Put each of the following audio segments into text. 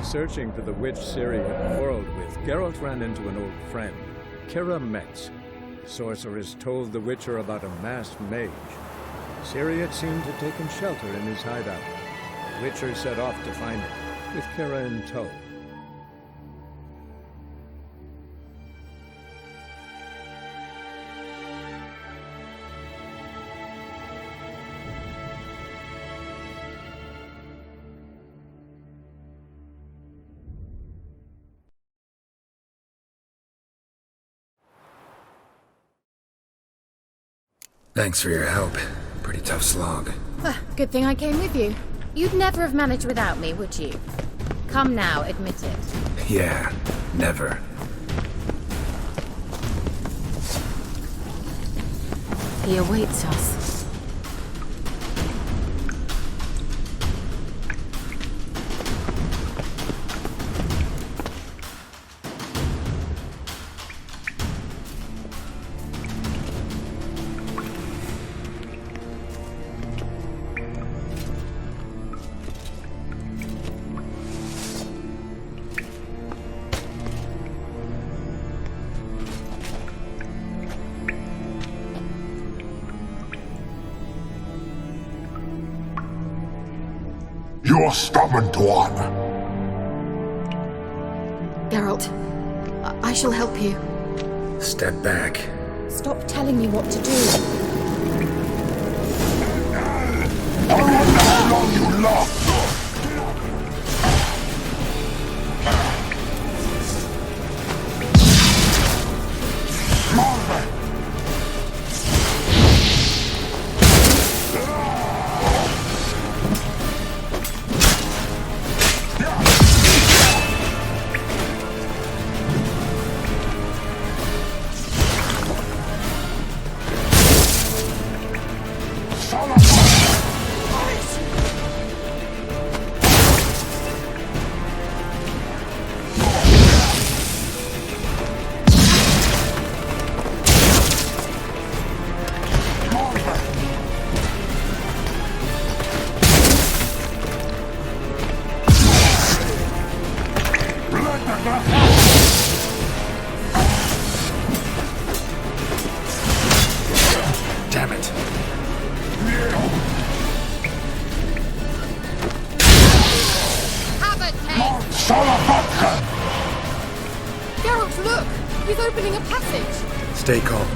Searching for the witch Ciri had quarreled with, Geralt ran into an old friend, Kira Metz. The sorceress told the Witcher about a masked mage. Ciri had seemed to have taken shelter in his hideout. The Witcher set off to find her, with Kira in tow. Thanks for your help. Pretty tough slog. Good thing I came with you. You'd never have managed without me, would you? Come now, admit it. Yeah, never. He awaits us. You're stubborn one. Geralt, I shall help you. Step back. Stop telling me what to do. I wonder how long you last. Marvin! Damn it. Have a taste! Geralt, look! He's opening a passage! Stay calm.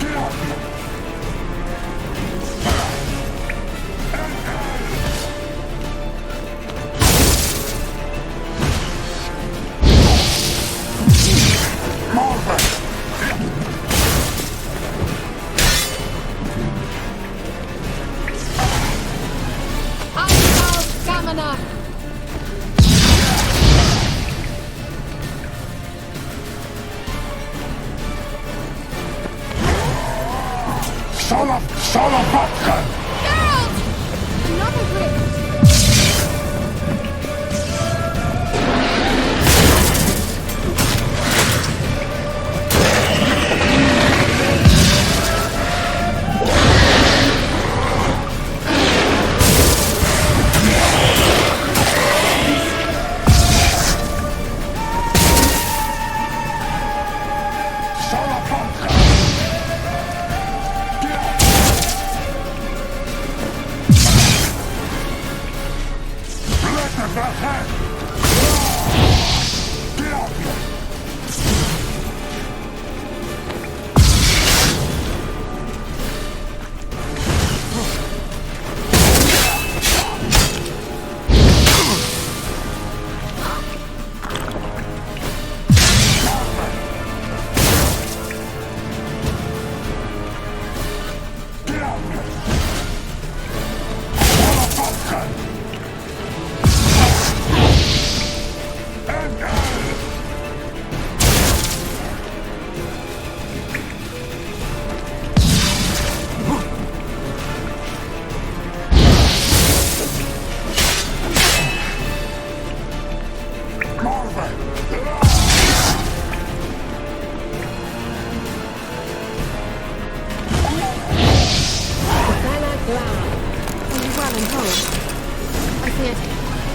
Geralt! the head! Get up here!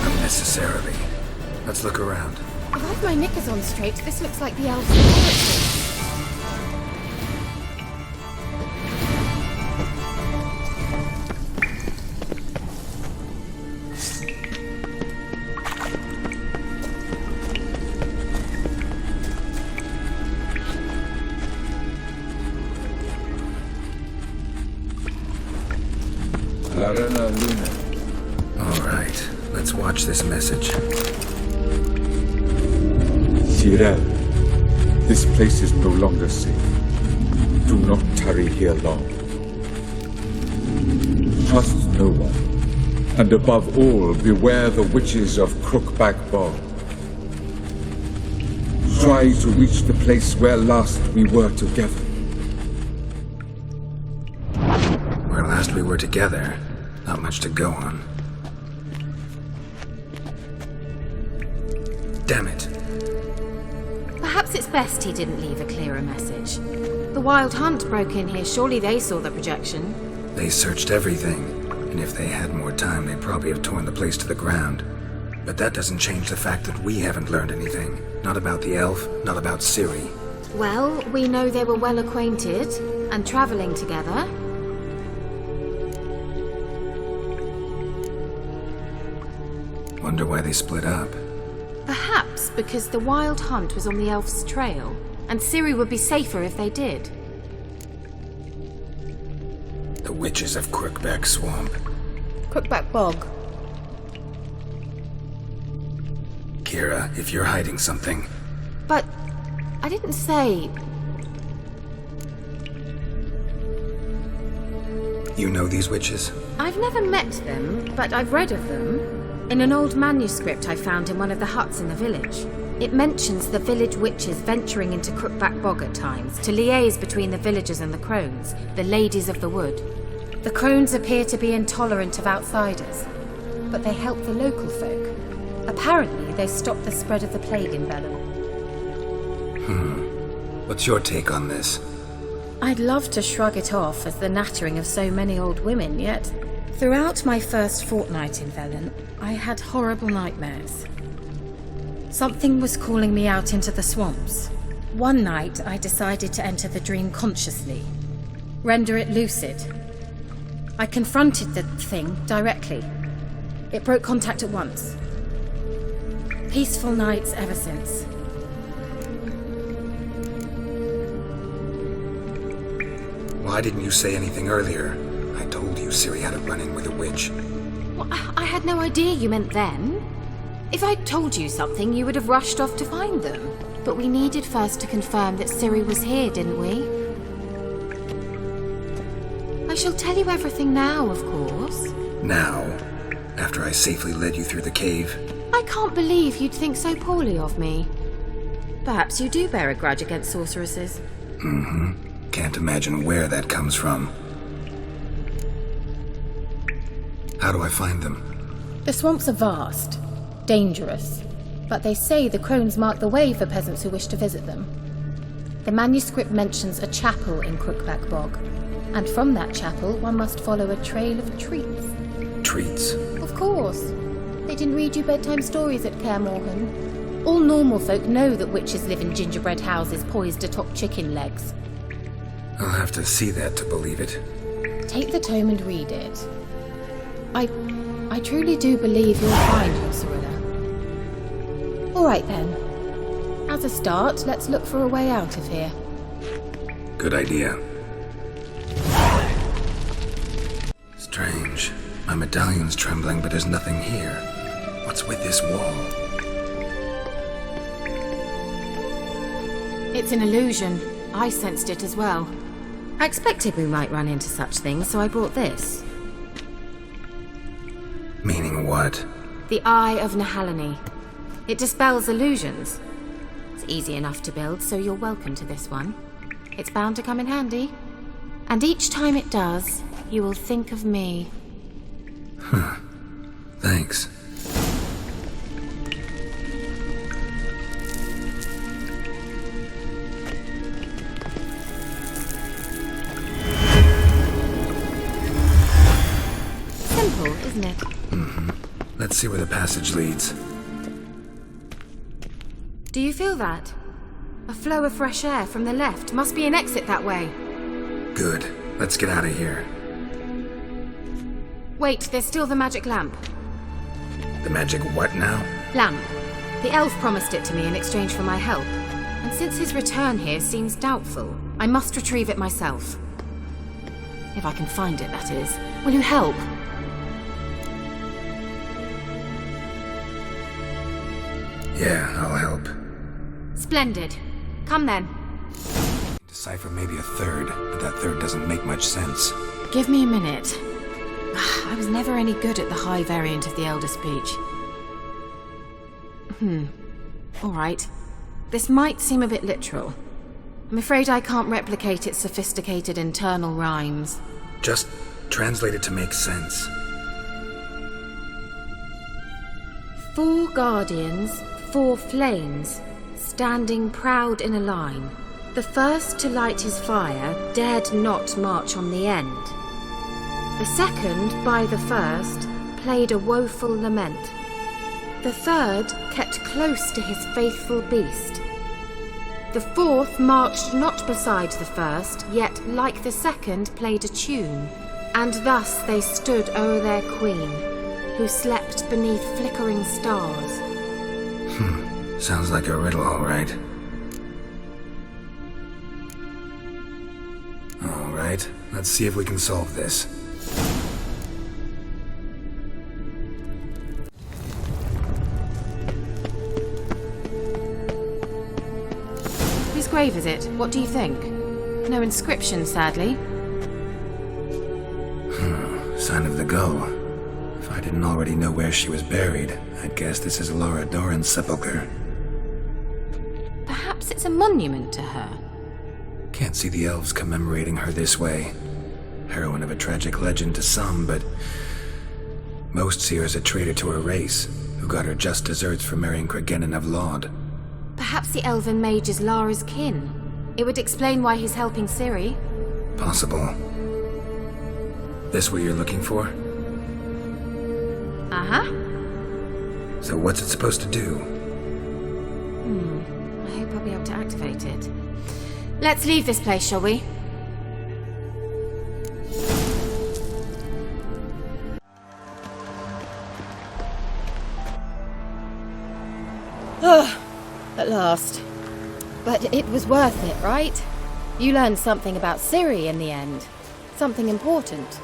Unnecessarily. Let's look around. If I've my knickers on straight, this looks like the elf's laboratory. Alright, let's watch this message. Tyrell, this place is no longer safe. Do not tarry here long. Trust no one, and above all, beware the witches of Crookback Bog. Try to reach the place where last we were together. Where last we were together, not much to go on. Damn it. Perhaps it's best he didn't leave a clearer message. The Wild Hunt broke in here. Surely they saw the projection. They searched everything, and if they had more time, they'd probably have torn the place to the ground. But that doesn't change the fact that we haven't learned anything. Not about the elf, not about Ciri. Well, we know they were well acquainted and traveling together. Wonder why they split up. Perhaps because the Wild Hunt was on the elf's trail, and Ciri would be safer if they did. The witches of Crookback Swamp. Crookback Bog. Kira, if you're hiding something... But I didn't say... You know these witches? I've never met them, but I've read of them. In an old manuscript I found in one of the huts in the village. It mentions the village witches venturing into Crookback Bog at times to liaise between the villagers and the crones, the ladies of the wood. The crones appear to be intolerant of outsiders, but they help the local folk. Apparently, they stopped the spread of the plague in Velen. What's your take on this? I'd love to shrug it off as the nattering of so many old women, yet throughout my first fortnight in Velen, I had horrible nightmares. Something was calling me out into the swamps. One night, I decided to enter the dream consciously, render it lucid. I confronted the thing directly. It broke contact at once. Peaceful nights ever since. Why didn't you say anything earlier? I told you Ciri had a run-in with a witch. Well, I had no idea you meant then. If I'd told you something, you would have rushed off to find them. But we needed first to confirm that Ciri was here, didn't we? I shall tell you everything now, of course. Now? After I safely led you through the cave? I can't believe you'd think so poorly of me. Perhaps you do bear a grudge against sorceresses. Can't imagine where that comes from. How do I find them? The swamps are vast, dangerous, but they say the crones mark the way for peasants who wish to visit them. The manuscript mentions a chapel in Crookback Bog, and from that chapel one must follow a trail of treats. Treats? Of course. They didn't read you bedtime stories at Kaer Morhen. All normal folk know that witches live in gingerbread houses poised atop chicken legs. I'll have to see that to believe it. Take the tome and read it. I I truly do believe you'll find your Cirilla. All right then. As a start, let's look for a way out of here. Good idea. Strange. My medallion's trembling, but there's nothing here. What's with this wall? It's an illusion. I sensed it as well. I expected we might run into such things, so I brought this. Meaning what? The Eye of Nehaleni. It dispels illusions. It's easy enough to build, so you're welcome to this one. It's bound to come in handy. And each time it does, you will think of me. Huh. Thanks. Simple, isn't it? Mm-hmm. Let's see where the passage leads. Do you feel that? A flow of fresh air from the left. Must be an exit that way. Good. Let's get out of here. Wait, there's still the magic lamp. The magic what now? Lamp. The elf promised it to me in exchange for my help. And since his return here seems doubtful, I must retrieve it myself. If I can find it, that is. Will you help? Yeah, I'll help. Splendid. Come then. Decipher maybe a third, but that third doesn't make much sense. Give me a minute. I was never any good at the high variant of the Elder speech. Alright. This might seem a bit literal. I'm afraid I can't replicate its sophisticated internal rhymes. Just translate it to make sense. 4 guardians, 4 flames, standing proud in a line. The first to light his fire dared not march on the end. The second, by the first, played a woeful lament. The third kept close to his faithful beast. The fourth marched not beside the first, yet, like the second, played a tune. And thus they stood o'er their queen, who slept beneath flickering stars. Sounds like a riddle, all right. All right, let's see if we can solve this. Whose grave is it? What do you think? No inscription, sadly. Sign of the gull. If I didn't already know where she was buried, I'd guess this is Laura Doran's sepulcher. Perhaps it's a monument to her. Can't see the elves commemorating her this way. Heroine of a tragic legend to some, but most see her as a traitor to her race, who got her just deserts for marrying Cregennan of Laud. Perhaps the elven mage is Lara's kin. It would explain why he's helping Ciri. Possible. This what you're looking for? Uh-huh. So what's it supposed to do? I hope I'll be able to activate it. Let's leave this place, shall we? At last. But it was worth it, right? You learned something about Ciri in the end. Something important.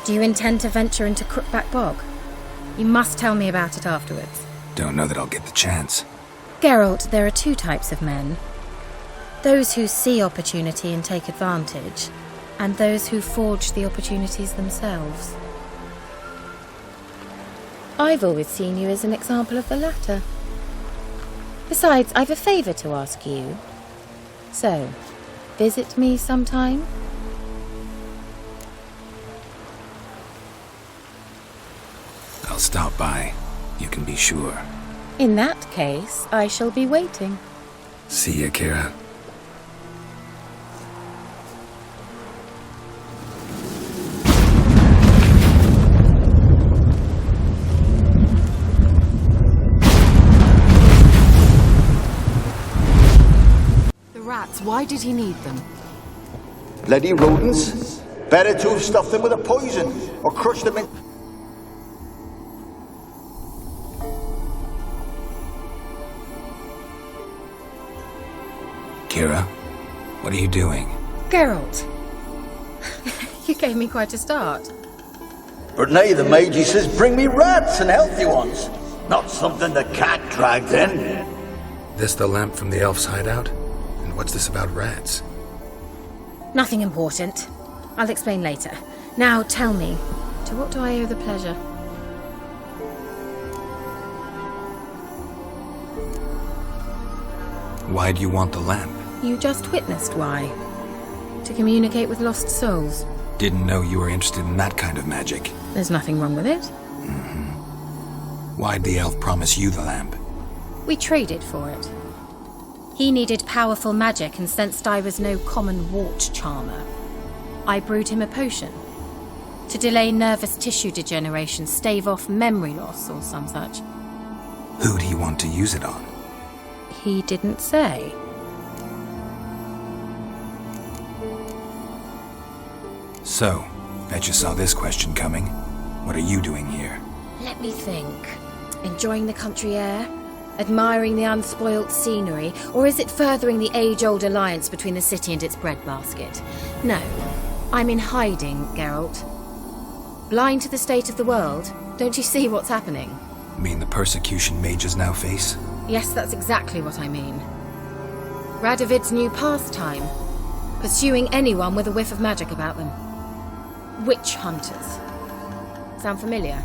Do you intend to venture into Crookback Bog? You must tell me about it afterwards. Don't know that I'll get the chance. Geralt, there are 2 types of men. Those who see opportunity and take advantage, and those who forge the opportunities themselves. I've always seen you as an example of the latter. Besides, I've a favour to ask you. So, visit me sometime? I'll stop by. You can be sure. In that case, I shall be waiting. See ya, Kira. The rats, why did he need them? Bloody rodents. Better to have stuffed them with a poison, or crushed them in... Kira, what are you doing? Geralt. You gave me quite a start. But now the mage says bring me rats and healthy ones. Not something the cat dragged in. This the lamp from the elf's hideout? And what's this about rats? Nothing important. I'll explain later. Now tell me, to what do I owe the pleasure? Why do you want the lamp? You just witnessed why. To communicate with lost souls. Didn't know you were interested in that kind of magic. There's nothing wrong with it. Why'd the elf promise you the lamp? We traded for it. He needed powerful magic and sensed I was no common wart charmer. I brewed him a potion. To delay nervous tissue degeneration, stave off memory loss or some such. Who'd he want to use it on? He didn't say. So, bet you saw this question coming. What are you doing here? Let me think. Enjoying the country air? Admiring the unspoilt scenery? Or is it furthering the age-old alliance between the city and its breadbasket? No. I'm in hiding, Geralt. Blind to the state of the world? Don't you see what's happening? Mean the persecution mages now face? Yes, that's exactly what I mean. Radovid's new pastime. Pursuing anyone with a whiff of magic about them. Witch hunters. Sound familiar?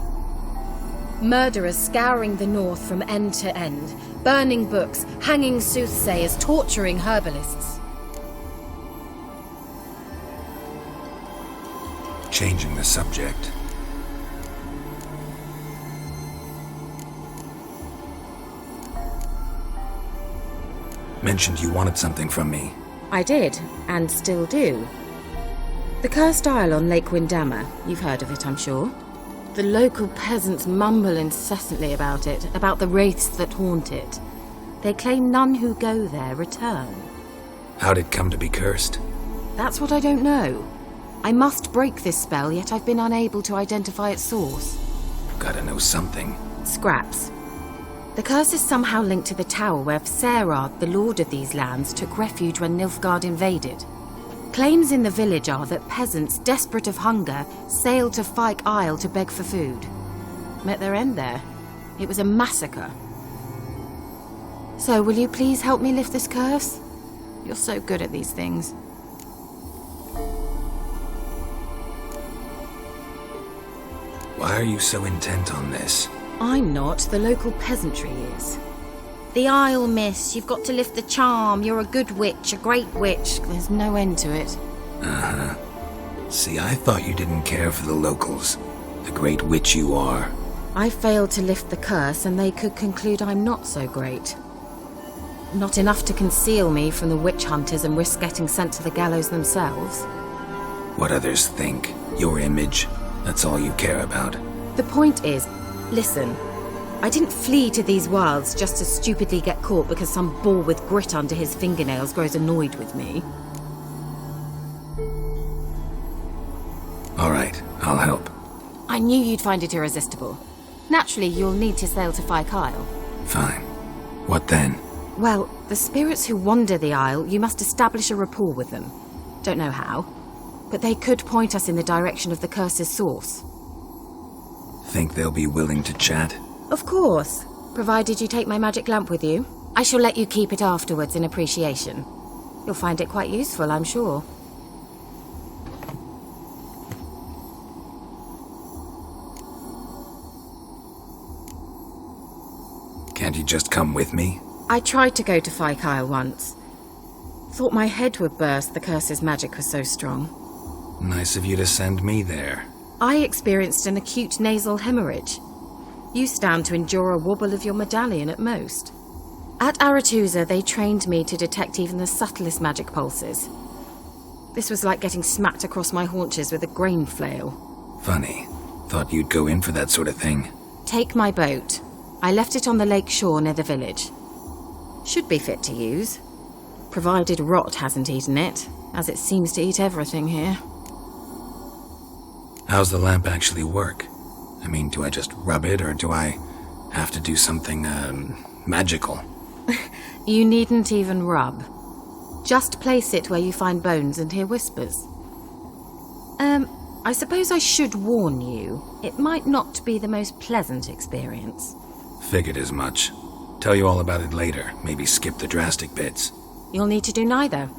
Murderers scouring the north from end to end, burning books, hanging soothsayers, torturing herbalists. Changing the subject. Mentioned you wanted something from me. I did, and still do. The cursed isle on Lake Windammer. You've heard of it, I'm sure. The local peasants mumble incessantly about it, about the wraiths that haunt it. They claim none who go there return. How'd it come to be cursed? That's what I don't know. I must break this spell, yet I've been unable to identify its source. Gotta know something. Scraps. The curse is somehow linked to the tower where Serad, the lord of these lands, took refuge when Nilfgaard invaded. Claims in the village are that peasants, desperate of hunger, sailed to Fyke Isle to beg for food. Met their end there. It was a massacre. So, will you please help me lift this curse? You're so good at these things. Why are you so intent on this? I'm not, the local peasantry is. The Isle, miss, you've got to lift the charm. You're a good witch, a great witch. There's no end to it. Uh-huh. See, I thought you didn't care for the locals. The great witch you are. I failed to lift the curse, and they could conclude I'm not so great. Not enough to conceal me from the witch hunters and risk getting sent to the gallows themselves. What others think, your image, that's all you care about. The point is, listen, I didn't flee to these wilds just to stupidly get caught because some boar with grit under his fingernails grows annoyed with me. All right, I'll help. I knew you'd find it irresistible. Naturally, you'll need to sail to Fyke Isle. Fine. What then? Well, the spirits who wander the Isle, you must establish a rapport with them. Don't know how, but they could point us in the direction of the curse's source. Think they'll be willing to chat? Of course, provided you take my magic lamp with you. I shall let you keep it afterwards in appreciation. You'll find it quite useful, I'm sure. Can't you just come with me? I tried to go to Fyke Isle once. Thought my head would burst, the curse's magic was so strong. Nice of you to send me there. I experienced an acute nasal hemorrhage. You stand to endure a wobble of your medallion at most. At Aretusa, they trained me to detect even the subtlest magic pulses. This was like getting smacked across my haunches with a grain flail. Funny. Thought you'd go in for that sort of thing. Take my boat. I left it on the lake shore near the village. Should be fit to use. Provided rot hasn't eaten it, as it seems to eat everything here. How's the lamp actually work? I mean, do I just rub it, or do I have to do something, magical? You needn't even rub. Just place it where you find bones and hear whispers. I suppose I should warn you. It might not be the most pleasant experience. Figured as much. Tell you all about it later. Maybe skip the drastic bits. You'll need to do neither.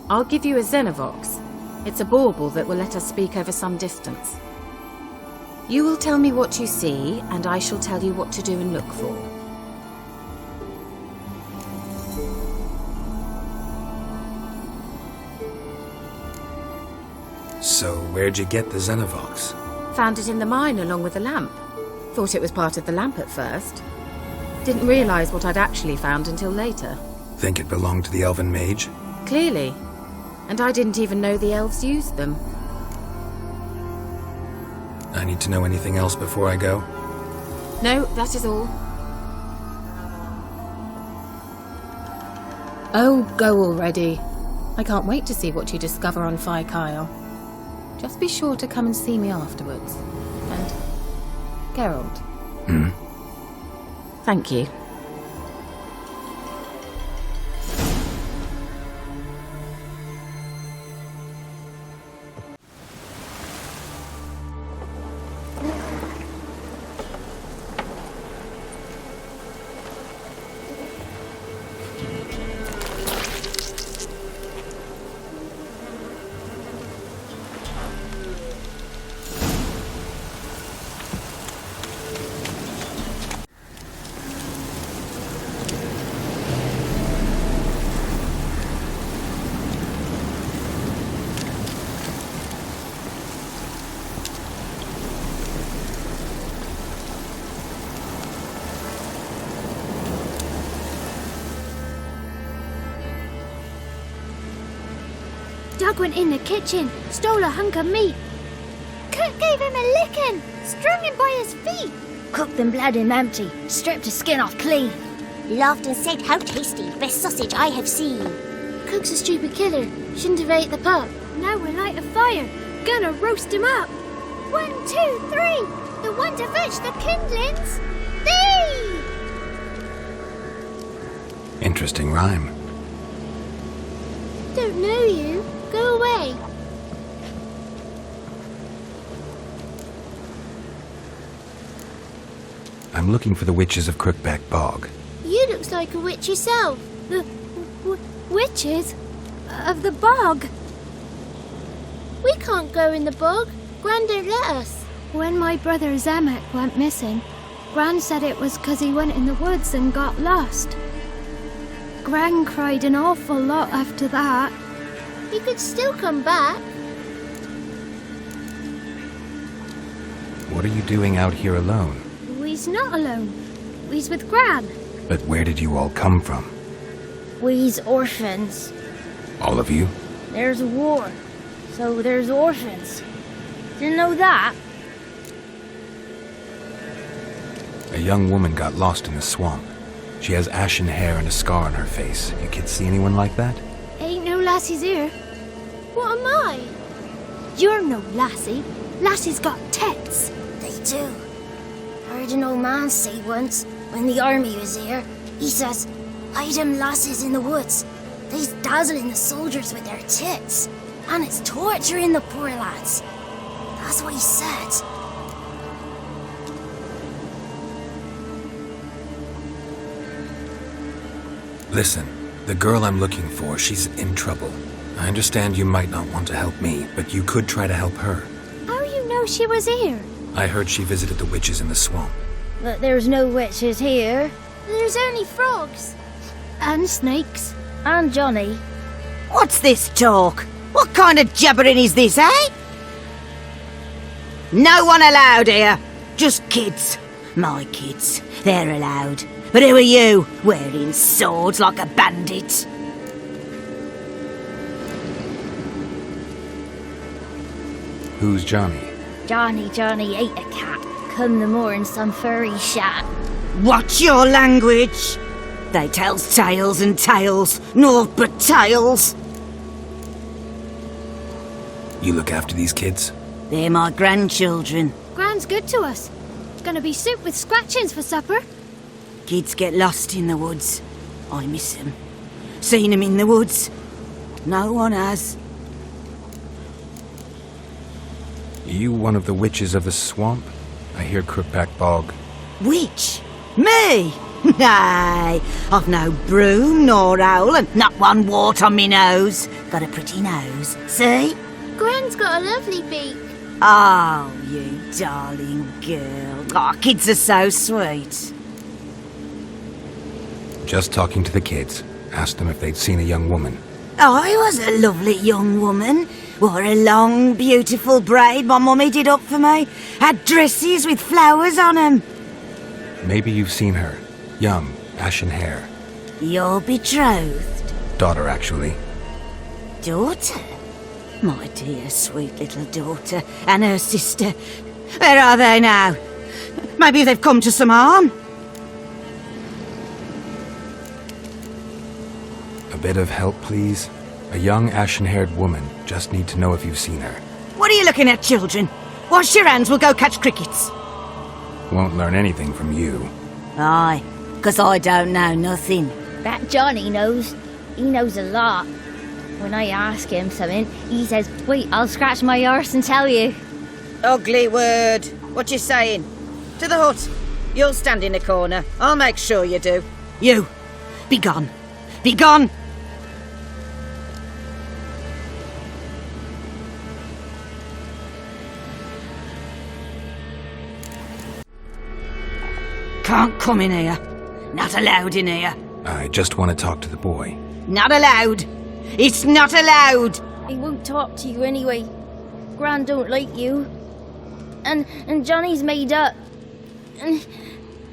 I'll give you a Xenovox. It's a bauble that will let us speak over some distance. You will tell me what you see, and I shall tell you what to do and look for. So, where'd you get the Xenovox? Found it in the mine along with the lamp. Thought it was part of the lamp at first. Didn't realise what I'd actually found until later. Think it belonged to the elven mage? Clearly. And I didn't even know the elves used them. I need to know anything else before I go? No, that is all. Oh, go already. I can't wait to see what you discover on Phi Kyle. Just be sure to come and see me afterwards. And Geralt. Thank you. Doug went in the kitchen, stole a hunk of meat. Cook gave him a licking, strung him by his feet. Cooked them blood and empty, stripped his skin off clean. Laughed and said, "How tasty, best sausage I have seen." Cook's a stupid killer, shouldn't have ate the pup. Now we'll light a fire, gonna roast him up. 1, 2, 3, the one to fetch the kindlings. Thee! Interesting rhyme. Don't know you. Go away. I'm looking for the witches of Crookback Bog. You looks like a witch yourself. The witches of the bog. We can't go in the bog. Gran don't let us. When my brother Zemek went missing, Gran said it was 'cause he went in the woods and got lost. Gran cried an awful lot after that. He could still come back. What are you doing out here alone? We's not alone. We's with Gran. But where did you all come from? We's orphans. All of you? There's a war, so there's orphans. Didn't know that? A young woman got lost in the swamp. She has ashen hair and a scar on her face. You kids see anyone like that? Ain't no lassies here. What am I? You're no lassie. Lassies got tits. They do. Heard an old man say once, when the army was here, he says, "Hide them lasses in the woods. They's dazzling the soldiers with their tits. And it's torturing the poor lads." That's what he said. Listen, the girl I'm looking for, she's in trouble. I understand you might not want to help me, but you could try to help her. How you know she was here? I heard she visited the witches in the swamp. But there's no witches here. There's only frogs. And snakes. And Johnny. What's this talk? What kind of jabbering is this, eh? No one allowed here. Just kids. My kids. They're allowed. But who are you, wearing swords like a bandit? Who's Johnny? Johnny ate a cat. Come the more in some furry shat. Watch your language. They tells tales and tales, naught but tales. You look after these kids? They're my grandchildren. Gran's good to us. Gonna be soup with scratchings for supper. Kids get lost in the woods. I miss them. Seen them in the woods. No one has. You one of the witches of the swamp? I hear Crookback Bog. Witch? Me? Nay, I've no broom nor owl and not one wart on me nose. Got a pretty nose, see? Gran's got a lovely beak. Oh, you darling girl. Oh, kids are so sweet. Just talking to the kids. Asked them if they'd seen a young woman. I was a lovely young woman. Wore a long, beautiful braid my mummy did up for me. Had dresses with flowers on 'em. Maybe you've seen her. Young, ashen hair. Your betrothed? Daughter, actually. Daughter? My dear, sweet little daughter and her sister. Where are they now? Maybe they've come to some harm. A bit of help, please? A young, ashen-haired woman. Just need to know if you've seen her. What are you looking at, children? Wash your hands, we'll go catch crickets. Won't learn anything from you. Aye, 'cause I don't know nothing. That Johnny knows. He knows a lot. When I ask him something, he says, wait, I'll scratch my arse and tell you. Ugly word. What you saying? To the hut. You'll stand in a corner. I'll make sure you do. You, be gone. Be gone! Can't come in here. Not allowed in here. I just want to talk to the boy. Not allowed. It's not allowed. He won't talk to you anyway. Gran don't like you. And Johnny's made up.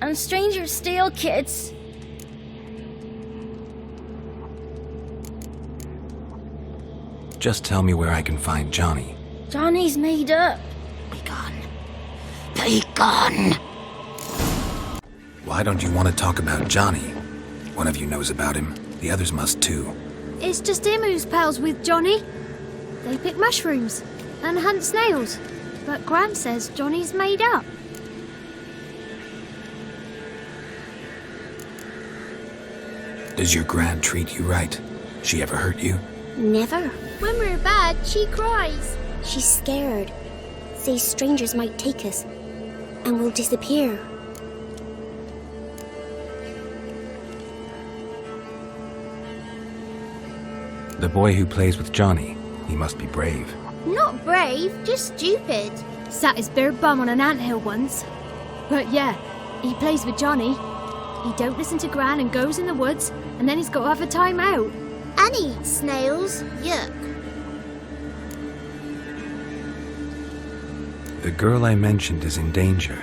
And strangers steal kids. Just tell me where I can find Johnny. Johnny's made up. Be gone. Be gone. Why don't you want to talk about Johnny? One of you knows about him. The others must too. It's just him who's pals with Johnny. They pick mushrooms and hunt snails. But Gran says Johnny's made up. Does your gran treat you right? She ever hurt you? Never. When we're bad, she cries. She's scared. Says strangers might take us. And we'll disappear. The boy who plays with Johnny, he must be brave. Not brave, just stupid. Sat his bare bum on an anthill once. But yeah, he plays with Johnny. He don't listen to Gran and goes in the woods, and then he's got to have a time out. And he eats snails. Yuck. The girl I mentioned is in danger.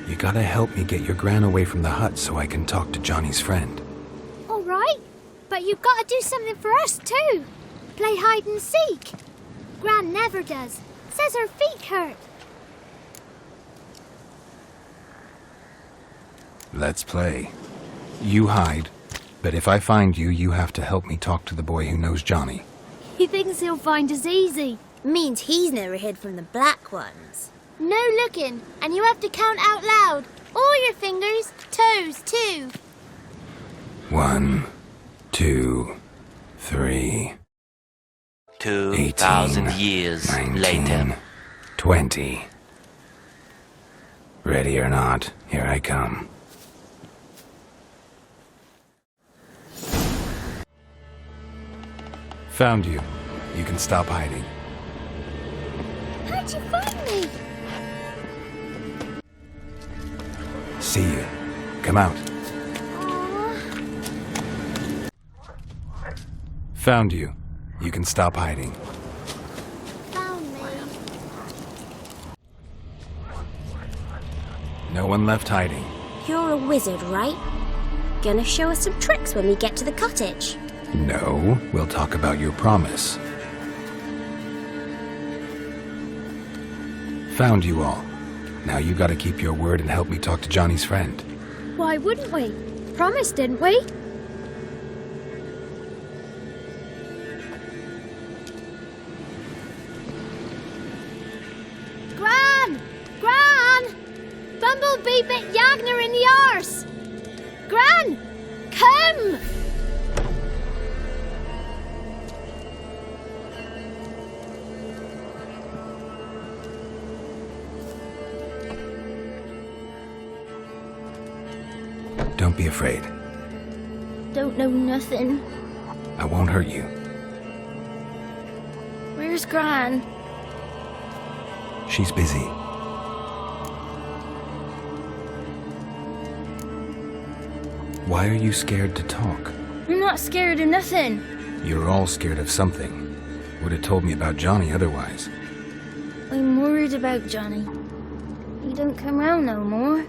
You gotta help me get your gran away from the hut so I can talk to Johnny's friend. All right, but you've got to do something for us too. Play hide and seek. Gran never does. Says her feet hurt. Let's play. You hide, but if I find you, you have to help me talk to the boy who knows Johnny. He thinks he'll find us easy. Means he's never hid from the black ones. No looking, and you have to count out loud. All your fingers, toes too. 1, 2, 3. 2,000 18, years 19, later. 20. Ready or not, here I come. Found you. You can stop hiding. How'd you find me? See you. Come out. Aww. Found you. You can stop hiding. Found me. No one left hiding. You're a wizard, right? Gonna show us some tricks when we get to the cottage. No, we'll talk about your promise. Found you all. Now you gotta keep your word and help me talk to Johnny's friend. Why wouldn't we? Promised, didn't we? Gran! Gran! Bumblebee bit Yagner in the arse! Gran! Come! Don't be afraid. Don't know nothing. I won't hurt you. Where's Gran? She's busy. Why are you scared to talk? I'm not scared of nothing. You're all scared of something. Would have told me about Johnny otherwise. I'm worried about Johnny. He don't come round no more.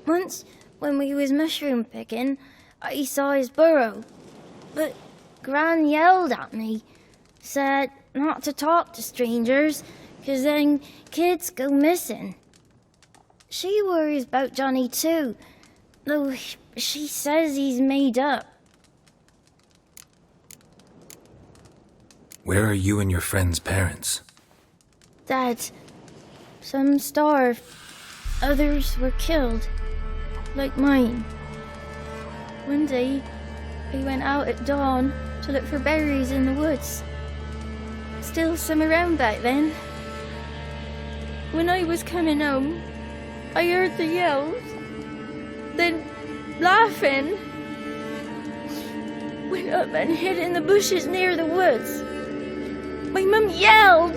Once, when we was mushroom picking, I saw his burrow. But Gran yelled at me, said not to talk to strangers, 'cause then kids go missing. She worries about Johnny too, though she says he's made up. Where are you and your friend's parents? Dad, some starved, others were killed, like mine. One day, I went out at dawn to look for berries in the woods. Still some around back then. When I was coming home, I heard the yells, then laughing. Went up and hid in the bushes near the woods. My mum yelled,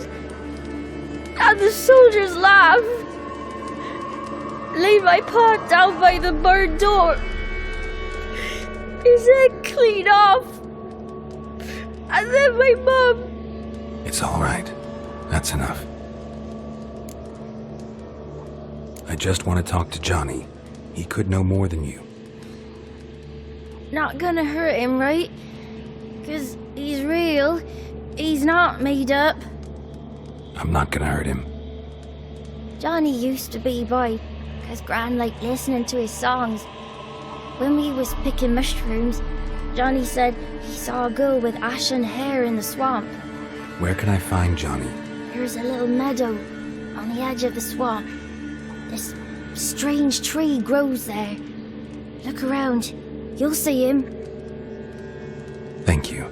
and the soldiers laughed. Laid my paw down by the barn door. His head clean off. And then my mum... It's all right. That's enough. I just want to talk to Johnny. He could know more than you. Not gonna hurt him, right? 'Cause he's real. He's not made up. I'm not gonna hurt him. Johnny used to be boy, 'cause Gran liked listening to his songs. When we was picking mushrooms, Johnny said he saw a girl with ashen hair in the swamp. Where can I find Johnny? There's a little meadow on the edge of the swamp. This strange tree grows there. Look around. You'll see him. Thank you.